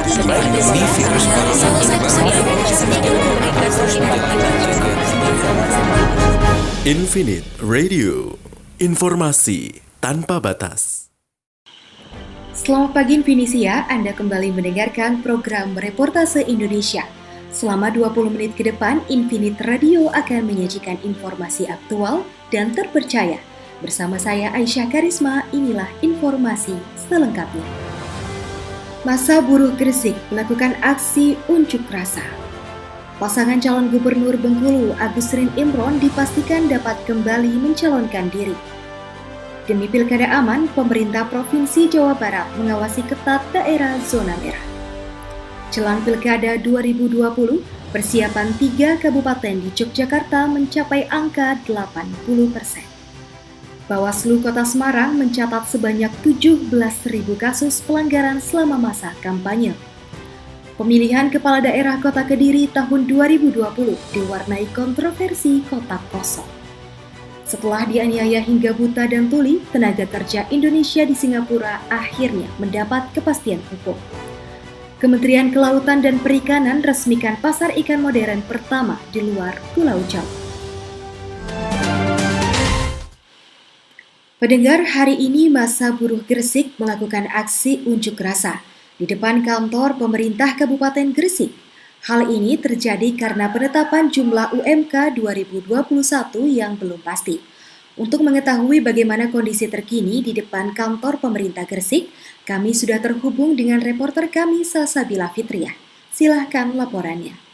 Sebaiknya virus Infinite Radio, informasi tanpa batas. Selamat pagi Infinisia, Anda kembali mendengarkan program Reportase Indonesia. Selama 20 menit ke depan, Infinite Radio akan menyajikan informasi aktual dan terpercaya. Bersama saya Aisyah Karisma, inilah informasi selengkapnya. Masa buruh Gresik melakukan aksi unjuk rasa. Pasangan calon gubernur Bengkulu Agus Rin Imron dipastikan dapat kembali mencalonkan diri. Demi pilkada aman, pemerintah Provinsi Jawa Barat mengawasi ketat daerah zona merah. Jelang pilkada 2020, persiapan 3 kabupaten di Yogyakarta mencapai angka 80%. Bawaslu Kota Semarang mencatat sebanyak 17.000 kasus pelanggaran selama masa kampanye. Pemilihan Kepala Daerah Kota Kediri tahun 2020 diwarnai kontroversi kotak kosong. Setelah dianiaya hingga buta dan tuli, tenaga kerja Indonesia di Singapura akhirnya mendapat kepastian hukum. Kementerian Kelautan dan Perikanan resmikan pasar ikan modern pertama di luar Pulau Jawa. Pendengar, hari ini masa buruh Gresik melakukan aksi unjuk rasa di depan kantor pemerintah Kabupaten Gresik. Hal ini terjadi karena penetapan jumlah UMK 2021 yang belum pasti. Untuk mengetahui bagaimana kondisi terkini di depan kantor pemerintah Gresik, kami sudah terhubung dengan reporter kami Salsabila Fitriah. Silahkan laporannya.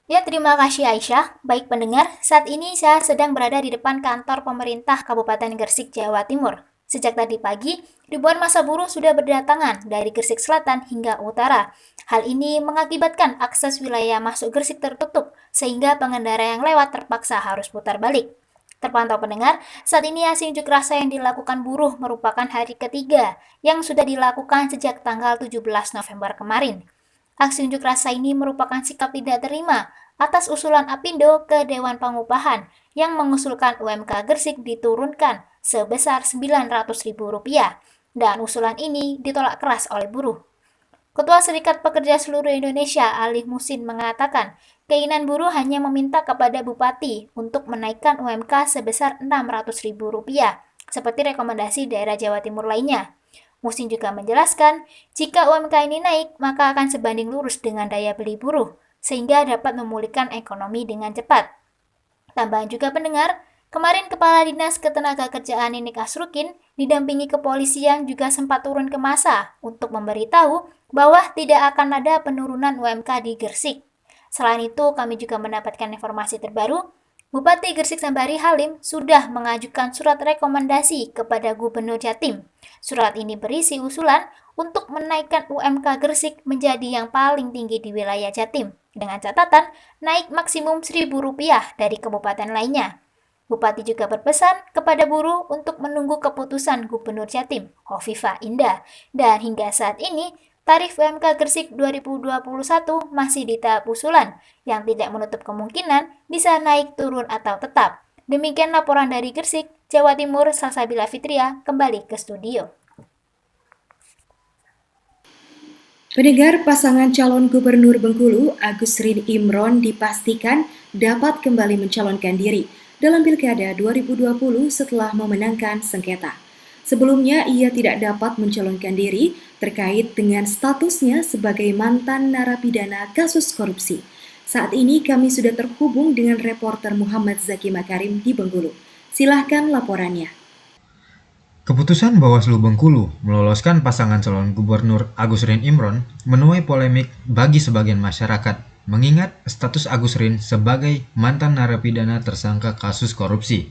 Ya, terima kasih Aisyah. Baik pendengar, saat ini saya sedang berada di depan kantor pemerintah Kabupaten Gresik, Jawa Timur. Sejak tadi pagi, ribuan massa buruh sudah berdatangan dari Gresik Selatan hingga Utara. Hal ini mengakibatkan akses wilayah masuk Gresik tertutup, sehingga pengendara yang lewat terpaksa harus putar balik. Terpantau pendengar, saat ini aksi unjuk rasa yang dilakukan buruh merupakan hari ketiga yang sudah dilakukan sejak tanggal 17 November kemarin. Aksi unjuk rasa ini merupakan sikap tidak terima atas usulan Apindo ke Dewan Pengupahan yang mengusulkan UMK Gresik diturunkan sebesar Rp900.000 dan usulan ini ditolak keras oleh buruh. Ketua Serikat Pekerja Seluruh Indonesia Alif Musin mengatakan keinginan buruh hanya meminta kepada Bupati untuk menaikkan UMK sebesar Rp600.000 seperti rekomendasi daerah Jawa Timur lainnya. Musin juga menjelaskan, jika UMK ini naik, maka akan sebanding lurus dengan daya beli buruh, sehingga dapat memulihkan ekonomi dengan cepat. Tambahan juga pendengar, kemarin Kepala Dinas Ketenagakerjaan Ninik Asrukin didampingi kepolisian juga sempat turun ke massa untuk memberitahu bahwa tidak akan ada penurunan UMK di Gresik. Selain itu, kami juga mendapatkan informasi terbaru, Bupati Gresik Sambari Halim sudah mengajukan surat rekomendasi kepada Gubernur Jatim. Surat ini berisi usulan untuk menaikkan UMK Gresik menjadi yang paling tinggi di wilayah Jatim, dengan catatan naik maksimum Rp1.000 dari kabupaten lainnya. Bupati juga berpesan kepada buruh untuk menunggu keputusan Gubernur Jatim, Hovifah Indah, dan hingga saat ini tarif UMK Gresik 2021 masih di tahap usulan yang tidak menutup kemungkinan bisa naik turun atau tetap. Demikian laporan dari Gresik, Jawa Timur, Salsabila Fitriah, kembali ke studio. Pendengar, pasangan calon gubernur Bengkulu Agus Rin Imron dipastikan dapat kembali mencalonkan diri dalam pilkada 2020 setelah memenangkan sengketa. Sebelumnya, ia tidak dapat mencalonkan diri terkait dengan statusnya sebagai mantan narapidana kasus korupsi. Saat ini kami sudah terhubung dengan reporter Muhammad Zaki Makarim di Bengkulu. Silahkan laporannya. Keputusan Bawaslu Bengkulu meloloskan pasangan calon gubernur Agus Rin Imron menuai polemik bagi sebagian masyarakat, mengingat status Agus Rin sebagai mantan narapidana tersangka kasus korupsi.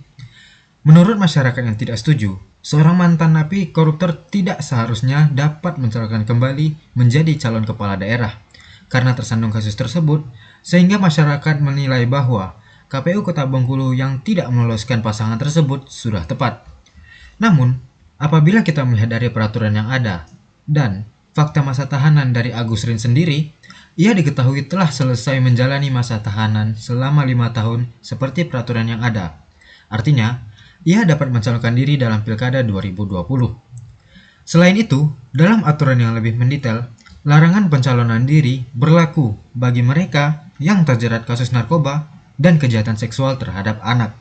Menurut masyarakat yang tidak setuju, seorang mantan napi koruptor tidak seharusnya dapat mencalonkan kembali menjadi calon kepala daerah karena tersandung kasus tersebut, sehingga masyarakat menilai bahwa KPU Kota Bengkulu yang tidak meloloskan pasangan tersebut sudah tepat. Namun, apabila kita melihat dari peraturan yang ada dan fakta masa tahanan dari Agus Rin sendiri, ia diketahui telah selesai menjalani masa tahanan selama 5 tahun seperti peraturan yang ada. Artinya, ia dapat mencalonkan diri dalam Pilkada 2020. Selain itu, dalam aturan yang lebih mendetail, larangan pencalonan diri berlaku bagi mereka yang terjerat kasus narkoba dan kejahatan seksual terhadap anak.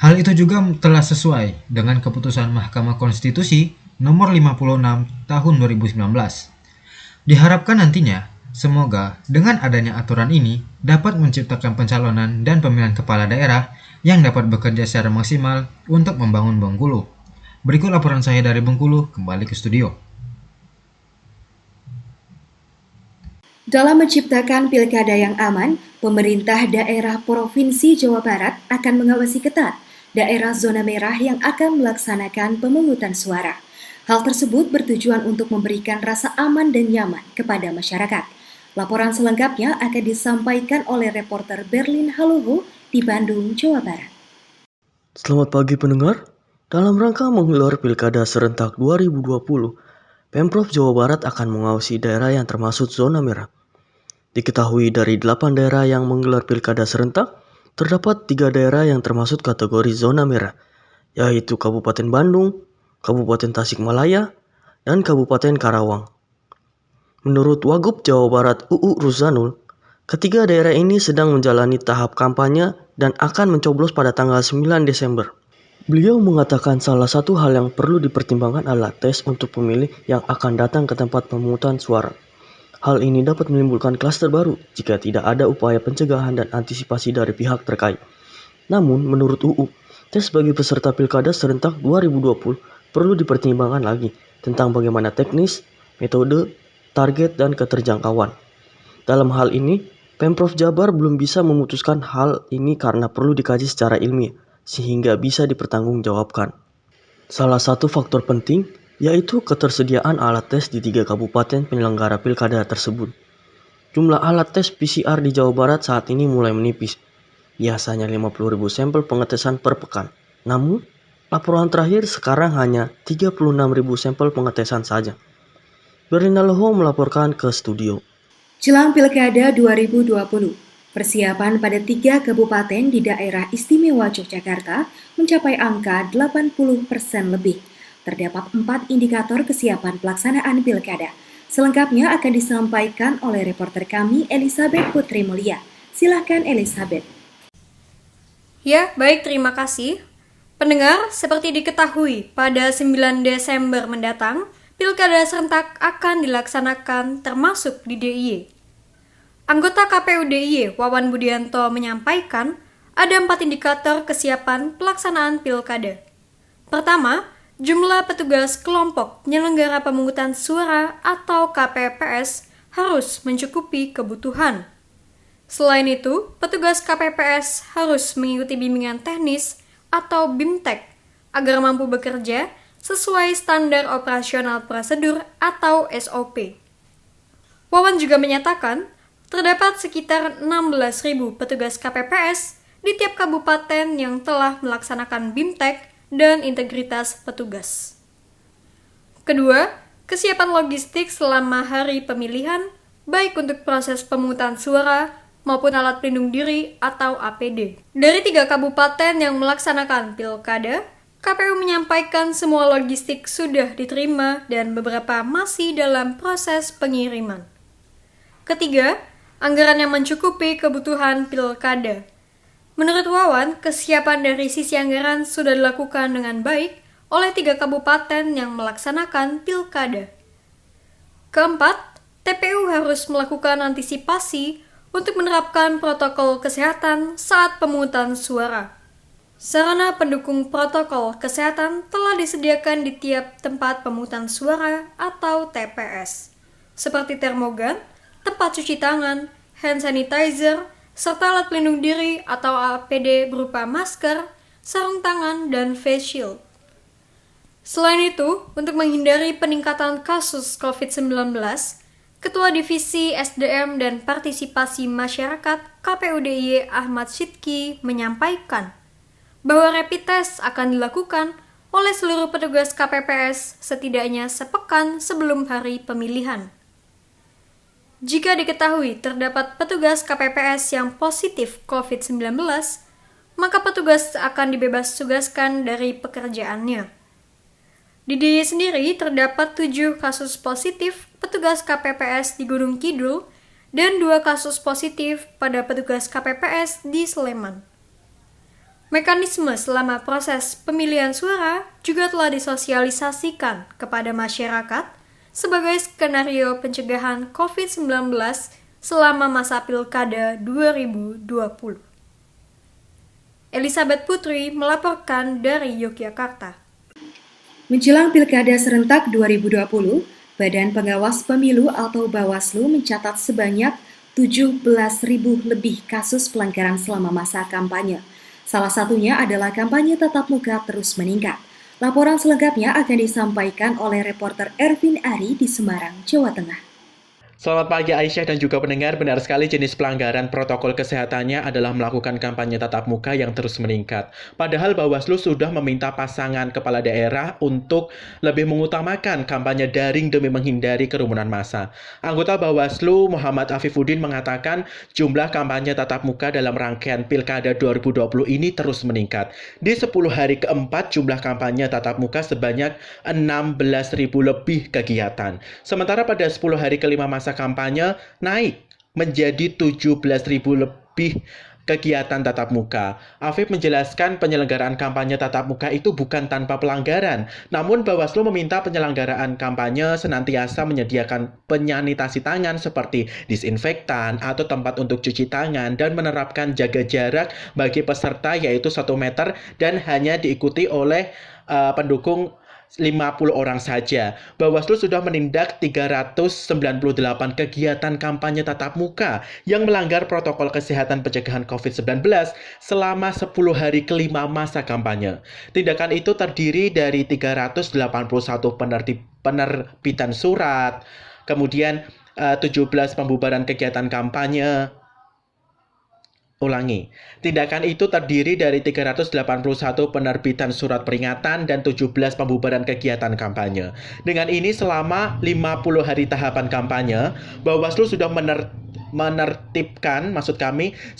Hal itu juga telah sesuai dengan keputusan Mahkamah Konstitusi nomor 56 tahun 2019. Diharapkan nantinya, semoga dengan adanya aturan ini dapat menciptakan pencalonan dan pemilihan kepala daerah yang dapat bekerja secara maksimal untuk membangun Bengkulu. Berikut laporan saya dari Bengkulu, kembali ke studio. Dalam menciptakan pilkada yang aman, pemerintah daerah Provinsi Jawa Barat akan mengawasi ketat daerah zona merah yang akan melaksanakan pemungutan suara. Hal tersebut bertujuan untuk memberikan rasa aman dan nyaman kepada masyarakat. Laporan selengkapnya akan disampaikan oleh reporter Berlin Haluhu di Bandung, Jawa Barat. Selamat pagi pendengar. Dalam rangka menggelar Pilkada Serentak 2020, Pemprov Jawa Barat akan mengawasi daerah yang termasuk zona merah. Diketahui dari 8 daerah yang menggelar Pilkada Serentak, terdapat 3 daerah yang termasuk kategori zona merah, yaitu Kabupaten Bandung, Kabupaten Tasikmalaya, dan Kabupaten Karawang. Menurut Wagub Jawa Barat UU Ruzanul, ketiga daerah ini sedang menjalani tahap kampanye dan akan mencoblos pada tanggal 9 Desember. Beliau mengatakan salah satu hal yang perlu dipertimbangkan adalah tes untuk pemilih yang akan datang ke tempat pemungutan suara. Hal ini dapat menimbulkan klaster baru jika tidak ada upaya pencegahan dan antisipasi dari pihak terkait. Namun, menurut UU, tes bagi peserta Pilkada Serentak 2020 perlu dipertimbangkan lagi tentang bagaimana teknis, metode, target, dan keterjangkauan. Dalam hal ini, Pemprov Jabar belum bisa memutuskan hal ini karena perlu dikaji secara ilmiah, sehingga bisa dipertanggungjawabkan. Salah satu faktor penting yaitu ketersediaan alat tes di 3 kabupaten penyelenggara pilkada tersebut. Jumlah alat tes PCR di Jawa Barat saat ini mulai menipis, biasanya 50.000 sampel pengetesan per pekan. Namun, laporan terakhir sekarang hanya 36.000 sampel pengetesan saja. Berlina Loho melaporkan ke studio. Jelang Pilkada 2020, persiapan pada 3 kabupaten di daerah istimewa Yogyakarta mencapai angka 80% lebih. Terdapat 4 indikator kesiapan pelaksanaan pilkada. Selengkapnya akan disampaikan oleh reporter kami Elizabeth Putri Mulia. Silahkan Elizabeth. Ya, baik, terima kasih. Pendengar, seperti diketahui, pada 9 Desember mendatang, Pilkada serentak akan dilaksanakan termasuk di DIY. Anggota KPU DIY, Wawan Budianto, menyampaikan ada 4 indikator kesiapan pelaksanaan pilkada. Pertama, jumlah petugas kelompok penyelenggara pemungutan suara atau KPPS harus mencukupi kebutuhan. Selain itu, petugas KPPS harus mengikuti bimbingan teknis atau BIMTEK agar mampu bekerja sesuai standar operasional prosedur atau SOP. Wawan juga menyatakan, terdapat sekitar 16.000 petugas KPPS di tiap kabupaten yang telah melaksanakan BIMTEK dan integritas petugas. Kedua, kesiapan logistik selama hari pemilihan, baik untuk proses pemungutan suara maupun alat pelindung diri atau APD. Dari 3 kabupaten yang melaksanakan pilkada, KPU menyampaikan semua logistik sudah diterima dan beberapa masih dalam proses pengiriman. Ketiga, anggaran yang mencukupi kebutuhan pilkada. Menurut Wawan, kesiapan dari sisi anggaran sudah dilakukan dengan baik oleh 3 kabupaten yang melaksanakan pilkada. Keempat, TPU harus melakukan antisipasi untuk menerapkan protokol kesehatan saat pemungutan suara. Sarana pendukung protokol kesehatan telah disediakan di tiap tempat pemungutan suara atau TPS, seperti termogan, tempat cuci tangan, hand sanitizer, serta alat pelindung diri atau APD berupa masker, sarung tangan, dan face shield. Selain itu, untuk menghindari peningkatan kasus COVID-19, Ketua Divisi SDM dan Partisipasi Masyarakat KPU DIY Ahmad Sidki menyampaikan bahwa rapid test akan dilakukan oleh seluruh petugas KPPS setidaknya sepekan sebelum hari pemilihan. Jika diketahui terdapat petugas KPPS yang positif COVID-19, maka petugas akan dibebas tugaskan dari pekerjaannya. Di DIY sendiri terdapat 7 kasus positif petugas KPPS di Gunung Kidul dan 2 kasus positif pada petugas KPPS di Sleman. Mekanisme selama proses pemilihan suara juga telah disosialisasikan kepada masyarakat sebagai skenario pencegahan COVID-19 selama masa Pilkada 2020. Elizabeth Putri melaporkan dari Yogyakarta. Menjelang Pilkada serentak 2020, Badan Pengawas Pemilu atau Bawaslu mencatat sebanyak 17.000 lebih kasus pelanggaran selama masa kampanye. Salah satunya adalah kampanye tatap muka terus meningkat. Laporan selengkapnya akan disampaikan oleh reporter Ervin Ari di Semarang, Jawa Tengah. Selamat pagi Aisyah dan juga pendengar, benar sekali jenis pelanggaran protokol kesehatannya adalah melakukan kampanye tatap muka yang terus meningkat. Padahal Bawaslu sudah meminta pasangan kepala daerah untuk lebih mengutamakan kampanye daring demi menghindari kerumunan massa. Anggota Bawaslu Muhammad Afifuddin mengatakan jumlah kampanye tatap muka dalam rangkaian Pilkada 2020 ini terus meningkat. Di 10 hari keempat jumlah kampanye tatap muka sebanyak 16.000 lebih kegiatan. Sementara pada 10 hari kelima masa kampanye naik menjadi 17.000 lebih kegiatan tatap muka. Afif menjelaskan penyelenggaraan kampanye tatap muka itu bukan tanpa pelanggaran. Namun Bawaslu meminta penyelenggaraan kampanye senantiasa menyediakan penyanitasi tangan seperti disinfektan atau tempat untuk cuci tangan dan menerapkan jaga jarak bagi peserta yaitu 1 meter dan hanya diikuti oleh pendukung 50 orang saja. Bawaslu sudah menindak 398 kegiatan kampanye tatap muka yang melanggar protokol kesehatan pencegahan COVID-19 selama 10 hari kelima masa kampanye. Tindakan itu terdiri dari 381 penerbitan surat, kemudian 17 pembubaran kegiatan kampanye. Ulangi, tindakan itu terdiri dari 381 penerbitan surat peringatan dan 17 pembubaran kegiatan kampanye. Dengan ini selama 50 hari tahapan kampanye, Bawaslu sudah menertibkan 1.400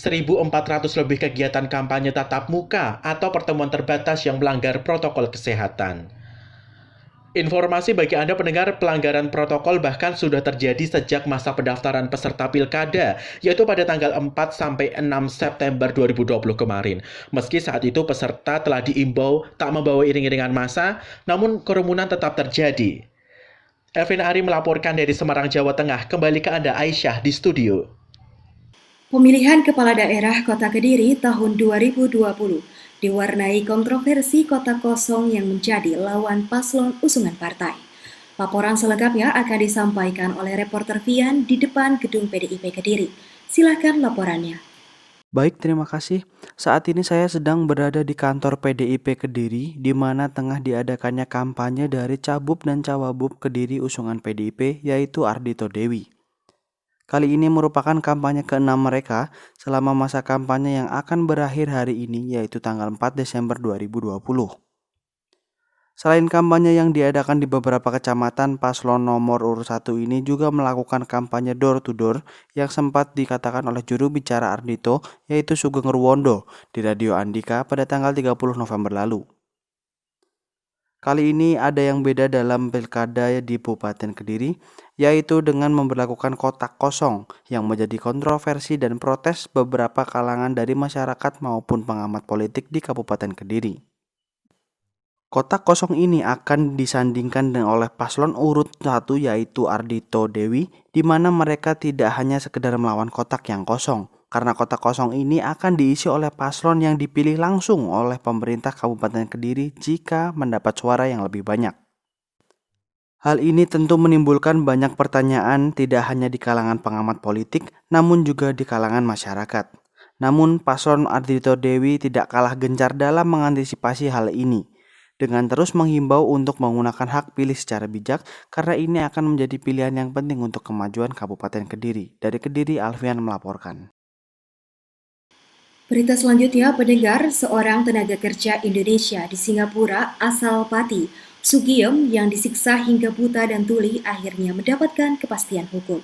lebih kegiatan kampanye tatap muka atau pertemuan terbatas yang melanggar protokol kesehatan. Informasi bagi Anda pendengar, pelanggaran protokol bahkan sudah terjadi sejak masa pendaftaran peserta pilkada, yaitu pada tanggal 4 sampai 6 September 2020 kemarin. Meski saat itu peserta telah diimbau tak membawa iring-iringan massa, namun kerumunan tetap terjadi. Ervin Ari melaporkan dari Semarang, Jawa Tengah. Kembali ke Anda Aisyah di studio. Pemilihan Kepala Daerah Kota Kediri tahun 2020 diwarnai kontroversi kota kosong yang menjadi lawan paslon usungan partai. Laporan selengkapnya akan disampaikan oleh reporter Vian di depan gedung PDIP Kediri. Silakan laporannya. Baik, terima kasih. Saat ini saya sedang berada di kantor PDIP Kediri, di mana tengah diadakannya kampanye dari Cabup dan Cawabub Kediri usungan PDIP, yaitu Ardhito Dewi. Kali ini merupakan kampanye ke-6 mereka selama masa kampanye yang akan berakhir hari ini, yaitu tanggal 4 Desember 2020. Selain kampanye yang diadakan di beberapa kecamatan, paslon nomor urut 1 ini juga melakukan kampanye door to door yang sempat dikatakan oleh juru bicara Ardhito, yaitu Sugeng Ruwondo, di Radio Andika pada tanggal 30 November lalu. Kali ini ada yang beda dalam pilkada di Kabupaten Kediri, yaitu dengan memberlakukan kotak kosong yang menjadi kontroversi dan protes beberapa kalangan dari masyarakat maupun pengamat politik di Kabupaten Kediri. Kotak kosong ini akan disandingkan oleh paslon urut 1 yaitu Ardhito Dewi, di mana mereka tidak hanya sekedar melawan kotak yang kosong, karena kotak kosong ini akan diisi oleh paslon yang dipilih langsung oleh pemerintah Kabupaten Kediri jika mendapat suara yang lebih banyak. Hal ini tentu menimbulkan banyak pertanyaan tidak hanya di kalangan pengamat politik, namun juga di kalangan masyarakat. Namun paslon Ardhito Dewi tidak kalah gencar dalam mengantisipasi hal ini, dengan terus menghimbau untuk menggunakan hak pilih secara bijak karena ini akan menjadi pilihan yang penting untuk kemajuan Kabupaten Kediri. Dari Kediri, Alfian melaporkan. Berita selanjutnya, pendengar, seorang tenaga kerja Indonesia di Singapura asal Pati, Sugiem, yang disiksa hingga buta dan tuli akhirnya mendapatkan kepastian hukum.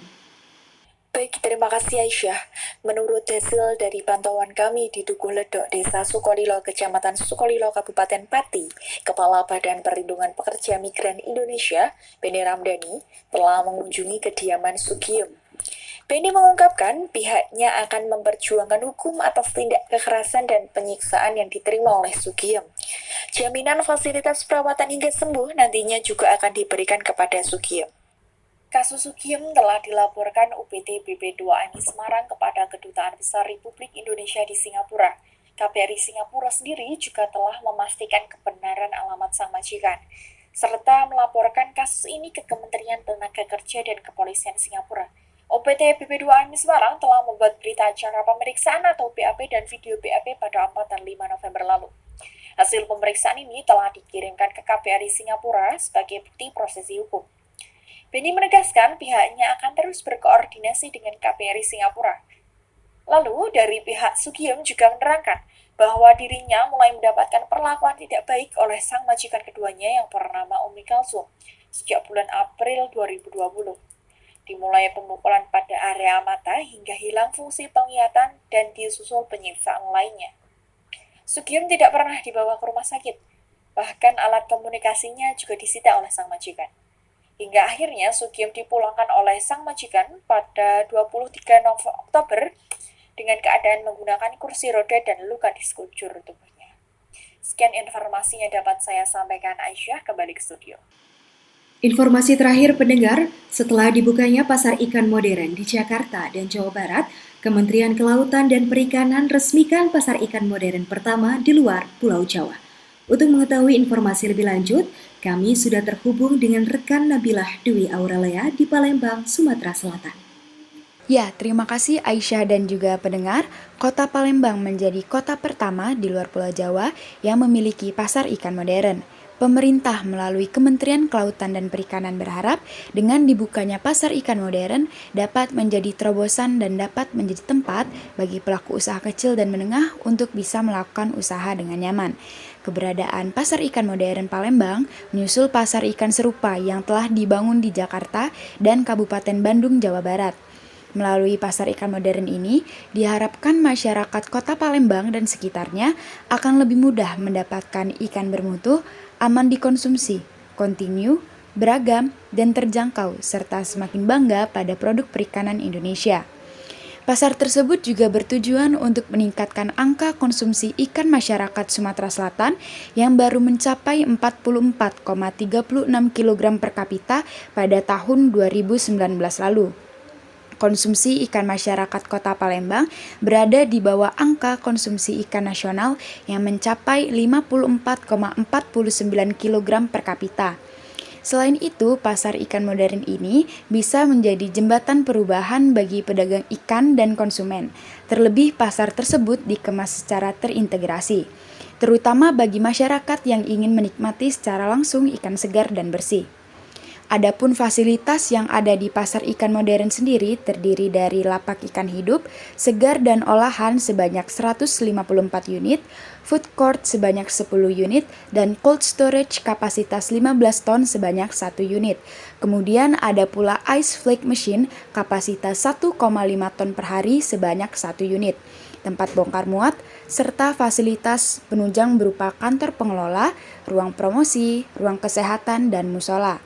Baik, terima kasih Aisyah. Menurut hasil dari pantauan kami di Dukuh Ledok, Desa Sukolilo, Kecamatan Sukolilo, Kabupaten Pati, Kepala Badan Perlindungan Pekerja Migran Indonesia, Beni Ramdhani, telah mengunjungi kediaman Sugiem. Beni mengungkapkan pihaknya akan memperjuangkan hukum atas tindak kekerasan dan penyiksaan yang diterima oleh Sugiem. Jaminan fasilitas perawatan hingga sembuh nantinya juga akan diberikan kepada Sugiem. Kasus Sugiem telah dilaporkan UPT BP2MI Semarang kepada Kedutaan Besar Republik Indonesia di Singapura. KBRI Singapura sendiri juga telah memastikan kebenaran alamat sang majikan, serta melaporkan kasus ini ke Kementerian Tenaga Kerja dan Kepolisian Singapura. UPT BP2MI Semarang telah membuat berita acara pemeriksaan atau BAP dan video BAP pada 4 dan 5 November lalu. Hasil pemeriksaan ini telah dikirimkan ke KBRI Singapura sebagai bukti prosesi hukum. Beni menegaskan pihaknya akan terus berkoordinasi dengan KBRI Singapura. Lalu, dari pihak Sugiem juga menerangkan bahwa dirinya mulai mendapatkan perlakuan tidak baik oleh sang majikan keduanya yang bernama Umi Kalsum sejak bulan April 2020. Dimulai pemukulan pada area mata hingga hilang fungsi penglihatan dan disusul penyiksaan lainnya. Sugiem tidak pernah dibawa ke rumah sakit, bahkan alat komunikasinya juga disita oleh sang majikan. Hingga akhirnya Sugiem dipulangkan oleh sang majikan pada 23 Oktober dengan keadaan menggunakan kursi roda dan luka di sekujur tubuhnya. Sekian informasi yang dapat saya sampaikan, Aisyah, kembali ke studio. Informasi terakhir pendengar, setelah dibukanya pasar ikan modern di Jakarta dan Jawa Barat, Kementerian Kelautan dan Perikanan resmikan pasar ikan modern pertama di luar Pulau Jawa. Untuk mengetahui informasi lebih lanjut, kami sudah terhubung dengan rekan Nabilah Dwi Aurelea di Palembang, Sumatera Selatan. Ya, terima kasih Aisyah dan juga pendengar. Kota Palembang menjadi kota pertama di luar Pulau Jawa yang memiliki pasar ikan modern. Pemerintah melalui Kementerian Kelautan dan Perikanan berharap dengan dibukanya pasar ikan modern dapat menjadi terobosan dan dapat menjadi tempat bagi pelaku usaha kecil dan menengah untuk bisa melakukan usaha dengan nyaman. Keberadaan pasar ikan modern Palembang menyusul pasar ikan serupa yang telah dibangun di Jakarta dan Kabupaten Bandung, Jawa Barat. Melalui pasar ikan modern ini, diharapkan masyarakat kota Palembang dan sekitarnya akan lebih mudah mendapatkan ikan bermutu, aman dikonsumsi, kontinu, beragam, dan terjangkau, serta semakin bangga pada produk perikanan Indonesia. Pasar tersebut juga bertujuan untuk meningkatkan angka konsumsi ikan masyarakat Sumatera Selatan yang baru mencapai 44,36 kg per kapita pada tahun 2019 lalu. Konsumsi ikan masyarakat Kota Palembang berada di bawah angka konsumsi ikan nasional yang mencapai 54,49 kg per kapita. Selain itu, pasar ikan modern ini bisa menjadi jembatan perubahan bagi pedagang ikan dan konsumen. Terlebih pasar tersebut dikemas secara terintegrasi, terutama bagi masyarakat yang ingin menikmati secara langsung ikan segar dan bersih. Adapun fasilitas yang ada di pasar ikan modern sendiri terdiri dari lapak ikan hidup, segar dan olahan sebanyak 154 unit, food court sebanyak 10 unit, dan cold storage kapasitas 15 ton sebanyak 1 unit. Kemudian ada pula ice flake machine kapasitas 1,5 ton per hari sebanyak 1 unit, tempat bongkar muat, serta fasilitas penunjang berupa kantor pengelola, ruang promosi, ruang kesehatan, dan musola.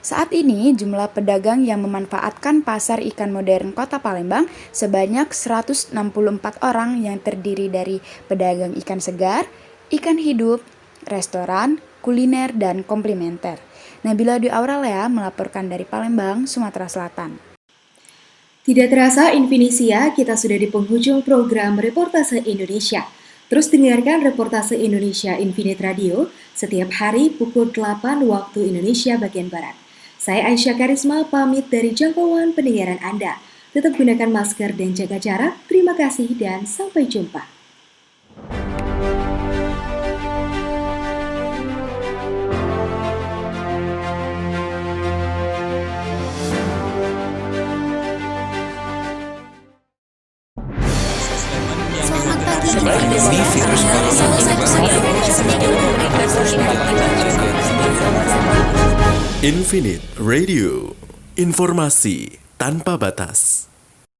Saat ini, jumlah pedagang yang memanfaatkan pasar ikan modern Kota Palembang sebanyak 164 orang yang terdiri dari pedagang ikan segar, ikan hidup, restoran, kuliner, dan komplementer. Nabila Dwi Aurelea melaporkan dari Palembang, Sumatera Selatan. Tidak terasa Infinisia, kita sudah di penghujung program Reportase Indonesia. Terus dengarkan Reportase Indonesia Infinite Radio setiap hari pukul 8 waktu Indonesia bagian Barat. Saya Aisyah Karisma pamit dari jangkauan pendengaran Anda. Tetap gunakan masker dan jaga jarak. Terima kasih dan sampai jumpa. Infinite Radio, informasi tanpa batas.